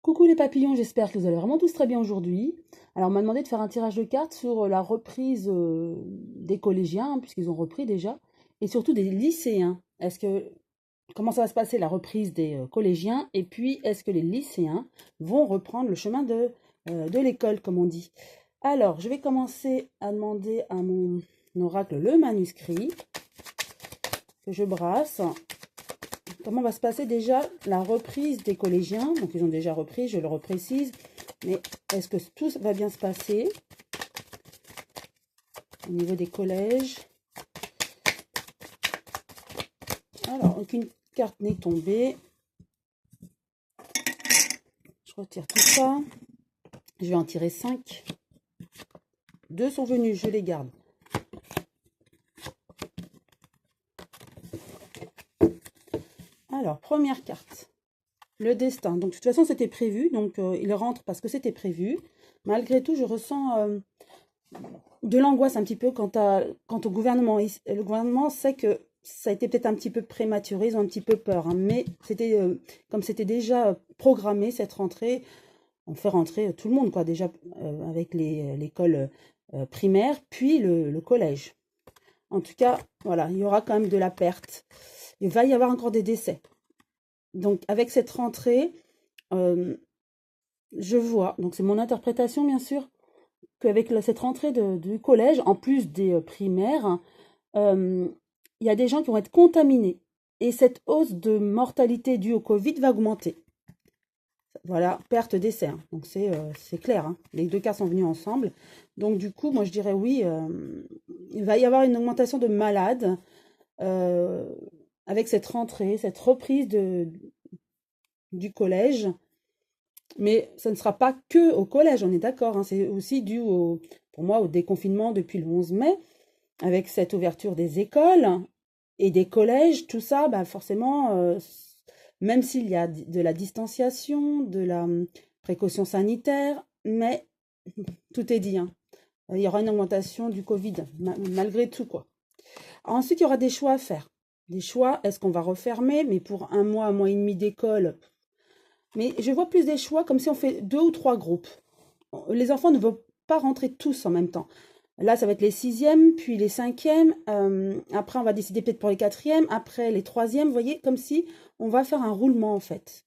Coucou les papillons, j'espère que vous allez vraiment tous très bien aujourd'hui. Alors on m'a demandé de faire un tirage de cartes sur la reprise des collégiens, puisqu'ils ont repris déjà, et surtout des lycéens. Comment ça va se passer la reprise des collégiens, et puis est-ce que les lycéens vont reprendre le chemin de l'école, comme on dit. Alors je vais commencer à demander à mon oracle le manuscrit que je brasse. Comment va se passer déjà la reprise des collégiens? Donc ils ont déjà repris, je le reprécise. Mais est-ce que tout va bien se passer au niveau des collèges? Alors, aucune carte n'est tombée. Je retire tout ça. Je vais en tirer 5. 2 sont venus, je les garde. Alors, première carte. Le destin. Donc, de toute façon, c'était prévu. Donc, il rentre parce que c'était prévu. Malgré tout, je ressens de l'angoisse un petit peu quant au gouvernement. Le gouvernement sait que ça a été peut-être un petit peu prématuré. Ils ont un petit peu peur. Hein, mais c'était comme c'était déjà programmé, cette rentrée, on fait rentrer tout le monde, quoi. Déjà avec l'école primaire, puis le collège. En tout cas, voilà, il y aura quand même de la perte. Il va y avoir encore des décès. Donc, avec cette rentrée, je vois, donc c'est mon interprétation bien sûr, qu'avec cette rentrée du collège, en plus des primaires, il y a des gens qui vont être contaminés. Et cette hausse de mortalité due au Covid va augmenter. Voilà, perte d'essai. Hein. Donc c'est clair, hein. Les deux cas sont venus ensemble. Donc du coup, moi je dirais oui, il va y avoir une augmentation de malades avec cette rentrée, cette reprise du collège. Mais ça ne sera pas que au collège, on est d'accord. Hein. C'est aussi dû, pour moi, au déconfinement depuis le 11 mai, avec cette ouverture des écoles et des collèges, tout ça, bah forcément, même s'il y a de la distanciation, de la précaution sanitaire, mais tout est dit. Hein. Il y aura une augmentation du Covid, malgré tout, quoi. Ensuite, il y aura des choix à faire. Des choix, est-ce qu'on va refermer, mais pour un mois et demi d'école? Mais je vois plus des choix comme si on fait 2 ou 3 groupes. Les enfants ne vont pas rentrer tous en même temps. Là, ça va être les sixièmes, puis les cinquièmes. Après, on va décider peut-être pour les quatrièmes. Après, les troisièmes. Vous voyez, comme si on va faire un roulement, en fait.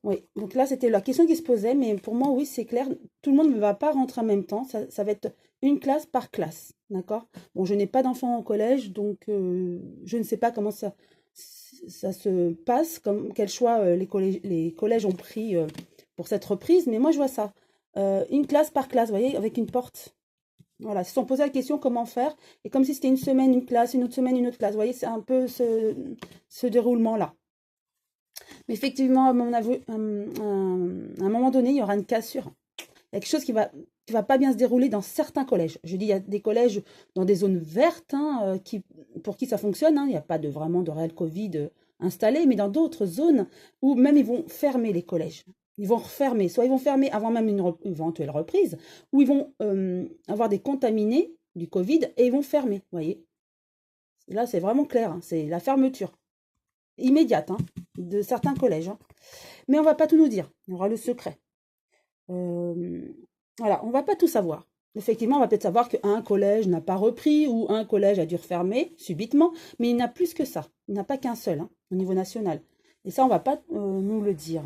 Oui, donc là, c'était la question qui se posait. Mais pour moi, oui, c'est clair. Tout le monde ne va pas rentrer en même temps. Ça va être une classe par classe. D'accord? Bon, je n'ai pas d'enfants au collège, donc je ne sais pas comment ça se passe, quel choix les collèges ont pris pour cette reprise. Mais moi, je vois ça. Une classe par classe, vous voyez, avec une porte. Voilà, ils se sont posé la question comment faire. Et comme si c'était une semaine, une classe, une autre semaine, une autre classe. Vous voyez, c'est un peu ce déroulement-là. Mais effectivement, à un moment donné, il y aura une cassure. Il y a quelque chose qui va pas bien se dérouler dans certains collèges. Je dis, il y a des collèges dans des zones vertes hein, pour qui ça fonctionne. Hein, il n'y a pas vraiment de réel Covid installé, mais dans d'autres zones où même ils vont fermer les collèges. Ils vont refermer, soit ils vont fermer avant même une éventuelle reprise, ou ils vont avoir des contaminés du Covid et ils vont fermer. Vous voyez, là c'est vraiment clair, hein, c'est la fermeture immédiate hein, de certains collèges. Hein. Mais on ne va pas tout nous dire, il y aura le secret. Voilà, on ne va pas tout savoir. Effectivement, on va peut-être savoir qu'un collège n'a pas repris ou un collège a dû refermer subitement, mais il n'a plus que ça. Il n'a pas qu'un seul hein, au niveau national. Et ça, on ne va pas nous le dire.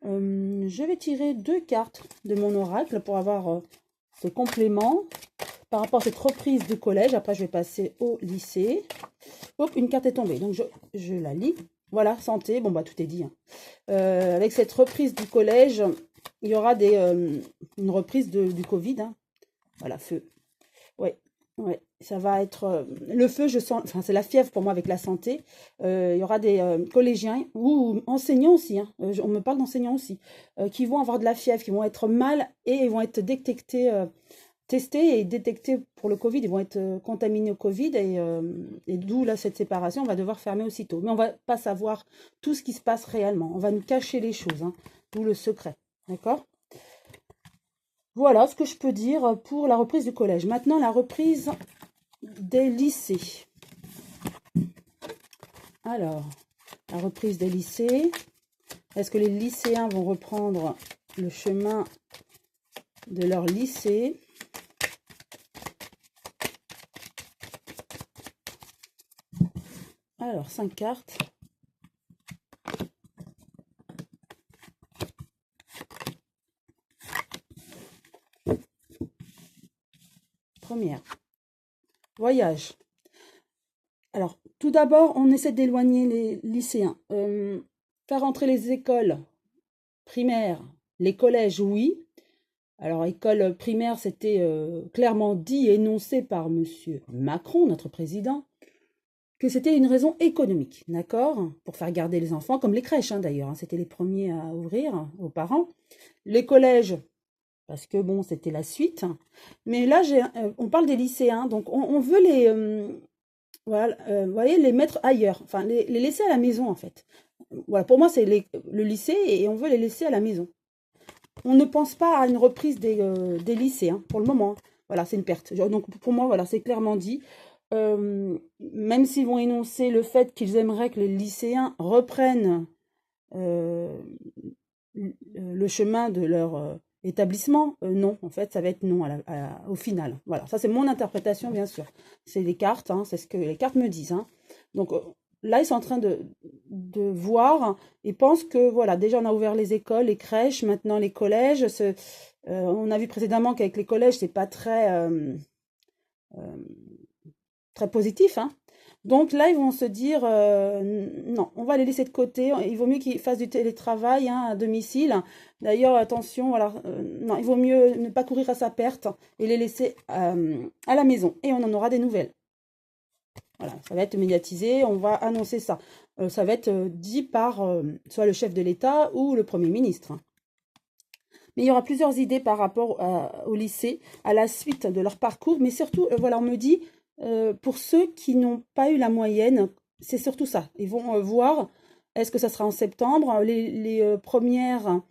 Je vais tirer 2 cartes de mon oracle pour avoir ce complément par rapport à cette reprise du collège. Après, je vais passer au lycée. Hop, une carte est tombée, donc je la lis. Voilà, santé, bon bah tout est dit. Hein. Avec cette reprise du collège, il y aura une reprise du Covid. Hein. Voilà, feu. Ouais, ouais, ça va être... le feu, je sens... Enfin, c'est la fièvre pour moi avec la santé. Il y aura des collégiens ou enseignants aussi. Hein, on me parle d'enseignants aussi. Qui vont avoir de la fièvre, qui vont être mal et vont être détectés... testés et détectés pour le Covid, ils vont être contaminés au Covid et d'où là cette séparation, on va devoir fermer aussitôt. Mais on ne va pas savoir tout ce qui se passe réellement. On va nous cacher les choses, hein, d'où le secret. D'accord? Voilà ce que je peux dire pour la reprise du collège. Maintenant, la reprise des lycées. Alors, la reprise des lycées. Est-ce que les lycéens vont reprendre le chemin de leur lycée? Alors, 5 cartes. Première. Voyage. Alors, tout d'abord, on essaie d'éloigner les lycéens. Faire entrer les écoles primaires, les collèges, oui. Alors, école primaire, c'était clairement dit et énoncé par Monsieur Macron, notre président, que c'était une raison économique, d'accord? Pour faire garder les enfants, comme les crèches, hein, d'ailleurs. Hein, c'était les premiers à ouvrir aux parents. Les collèges, parce que bon, c'était la suite. Mais là, on parle des lycéens, donc on veut voilà, vous voyez, les mettre ailleurs, enfin les laisser à la maison en fait. Voilà, pour moi, c'est le lycée et on veut les laisser à la maison. On ne pense pas à une reprise des lycées hein, pour le moment. Voilà, c'est une perte. Donc pour moi, voilà, c'est clairement dit. Même s'ils vont énoncer le fait qu'ils aimeraient que les lycéens reprennent le chemin de leur établissement, non, en fait, ça va être non au final. Voilà, ça c'est mon interprétation, bien sûr. C'est les cartes, hein, c'est ce que les cartes me disent. Hein. Donc là, ils sont en train de voir et pensent que, voilà, déjà on a ouvert les écoles, les crèches, maintenant les collèges. On a vu précédemment qu'avec les collèges, c'est pas très positif, hein. Donc là, ils vont se dire, non, on va les laisser de côté. Il vaut mieux qu'ils fassent du télétravail hein, à domicile. D'ailleurs, attention, voilà, non, il vaut mieux ne pas courir à sa perte et les laisser à la maison. Et on en aura des nouvelles. Voilà, ça va être médiatisé, on va annoncer ça. Ça va être dit par soit le chef de l'État ou le Premier ministre. Mais il y aura plusieurs idées par rapport au lycée, à la suite de leur parcours. Mais surtout, voilà, on me dit, pour ceux qui n'ont pas eu la moyenne, c'est surtout ça. Ils vont voir, est-ce que ça sera en septembre, les premières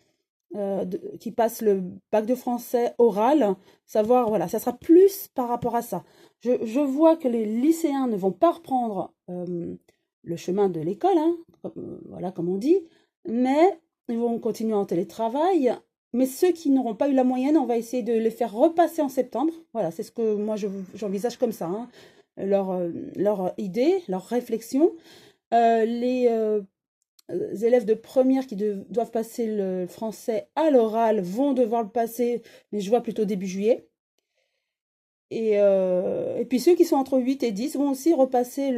qui passent le bac de français oral, savoir, voilà, ça sera plus par rapport à ça. Je vois que les lycéens ne vont pas reprendre le chemin de l'école, hein, voilà, comme on dit, mais ils vont continuer en télétravail. Mais ceux qui n'auront pas eu la moyenne, on va essayer de les faire repasser en septembre. Voilà, c'est ce que moi j'envisage comme ça. Hein. Leur idée, leur réflexion. Les élèves de première qui doivent passer le français à l'oral vont devoir le passer, mais je vois plutôt début juillet. Et puis ceux qui sont entre 8 et 10 vont aussi repasser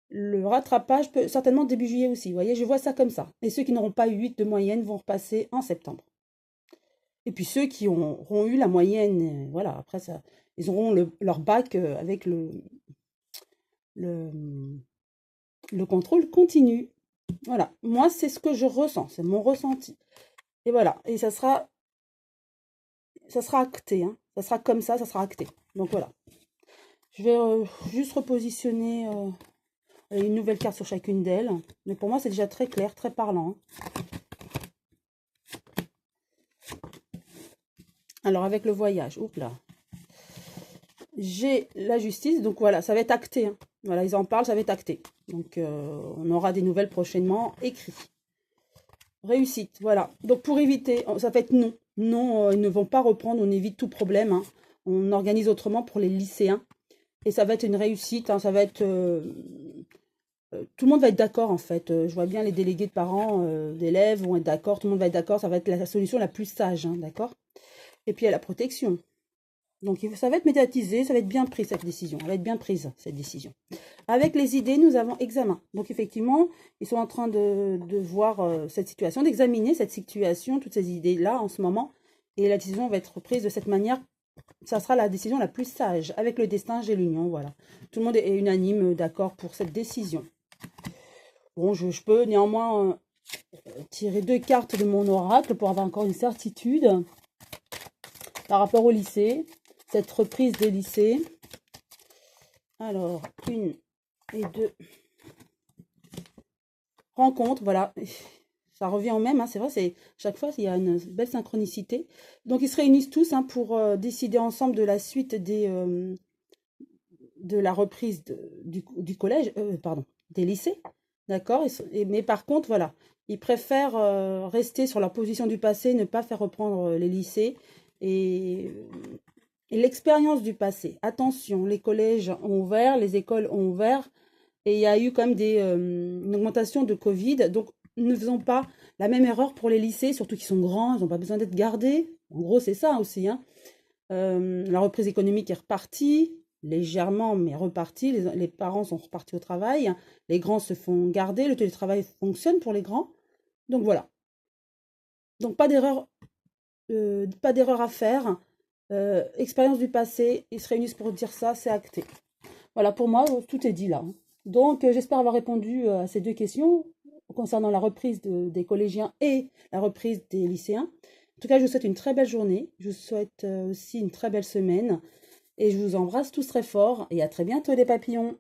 le rattrapage, certainement début juillet aussi. Vous voyez, je vois ça comme ça. Et ceux qui n'auront pas eu 8 de moyenne vont repasser en septembre. Et puis ceux qui auront eu la moyenne, voilà, après ça, ils auront leur bac avec le, le contrôle continu. Voilà, moi c'est ce que je ressens, c'est mon ressenti. Et voilà, et ça sera acté, hein. Ça sera comme ça sera acté. Donc voilà. Je vais juste repositionner une nouvelle carte sur chacune d'elles. Mais pour moi, c'est déjà très clair, très parlant. Alors, avec le voyage, oups là. J'ai la justice, donc voilà, ça va être acté. Hein. Voilà, ils en parlent, ça va être acté. Donc, on aura des nouvelles prochainement écrites. Réussite, voilà. Donc, pour éviter, ça va être non. Non, ils ne vont pas reprendre, on évite tout problème. Hein. On organise autrement pour les lycéens. Et ça va être une réussite, hein, ça va être... tout le monde va être d'accord en fait. Je vois bien les délégués de parents, d'élèves vont être d'accord, tout le monde va être d'accord, ça va être la solution la plus sage, hein, d'accord? Et puis il y a la protection. Donc ça va être médiatisé, ça va être bien pris cette décision, elle va être bien prise cette décision. Avec les idées, nous avons examen. Donc effectivement, ils sont en train de voir cette situation, d'examiner cette situation, toutes ces idées-là en ce moment. Et la décision va être prise de cette manière. Ça sera la décision la plus sage. Avec le destin, j'ai l'union, voilà. Tout le monde est unanime d'accord pour cette décision. Bon, je peux néanmoins tirer 2 cartes de mon oracle pour avoir encore une certitude par rapport au lycée, cette reprise des lycées. Alors, 1 et 2 rencontres, voilà. Ça revient au même, hein, c'est vrai, chaque fois, il y a une belle synchronicité. Donc, ils se réunissent tous hein, pour décider ensemble de la suite de la reprise du collège, pardon, des lycées. D'accord. Mais par contre, voilà, Ils préfèrent rester sur leur position du passé, ne pas faire reprendre les lycées. Et, et l'expérience du passé. Attention, les collèges ont ouvert, les écoles ont ouvert, et il y a eu quand même une augmentation de Covid. Donc, ne faisons pas la même erreur pour les lycées, surtout qu'ils sont grands, ils n'ont pas besoin d'être gardés. En gros, c'est ça aussi, hein. La reprise économique est repartie, légèrement, mais repartie. Les parents sont repartis au travail. Les grands se font garder. Le télétravail fonctionne pour les grands. Donc voilà. Donc pas d'erreur à faire. Expérience du passé, ils se réunissent pour dire ça, c'est acté. Voilà, pour moi, tout est dit là, hein. Donc, j'espère avoir répondu à ces deux questions concernant la reprise des collégiens et la reprise des lycéens. En tout cas, je vous souhaite une très belle journée. Je vous souhaite aussi une très belle semaine. Et je vous embrasse tous très fort. Et à très bientôt les papillons.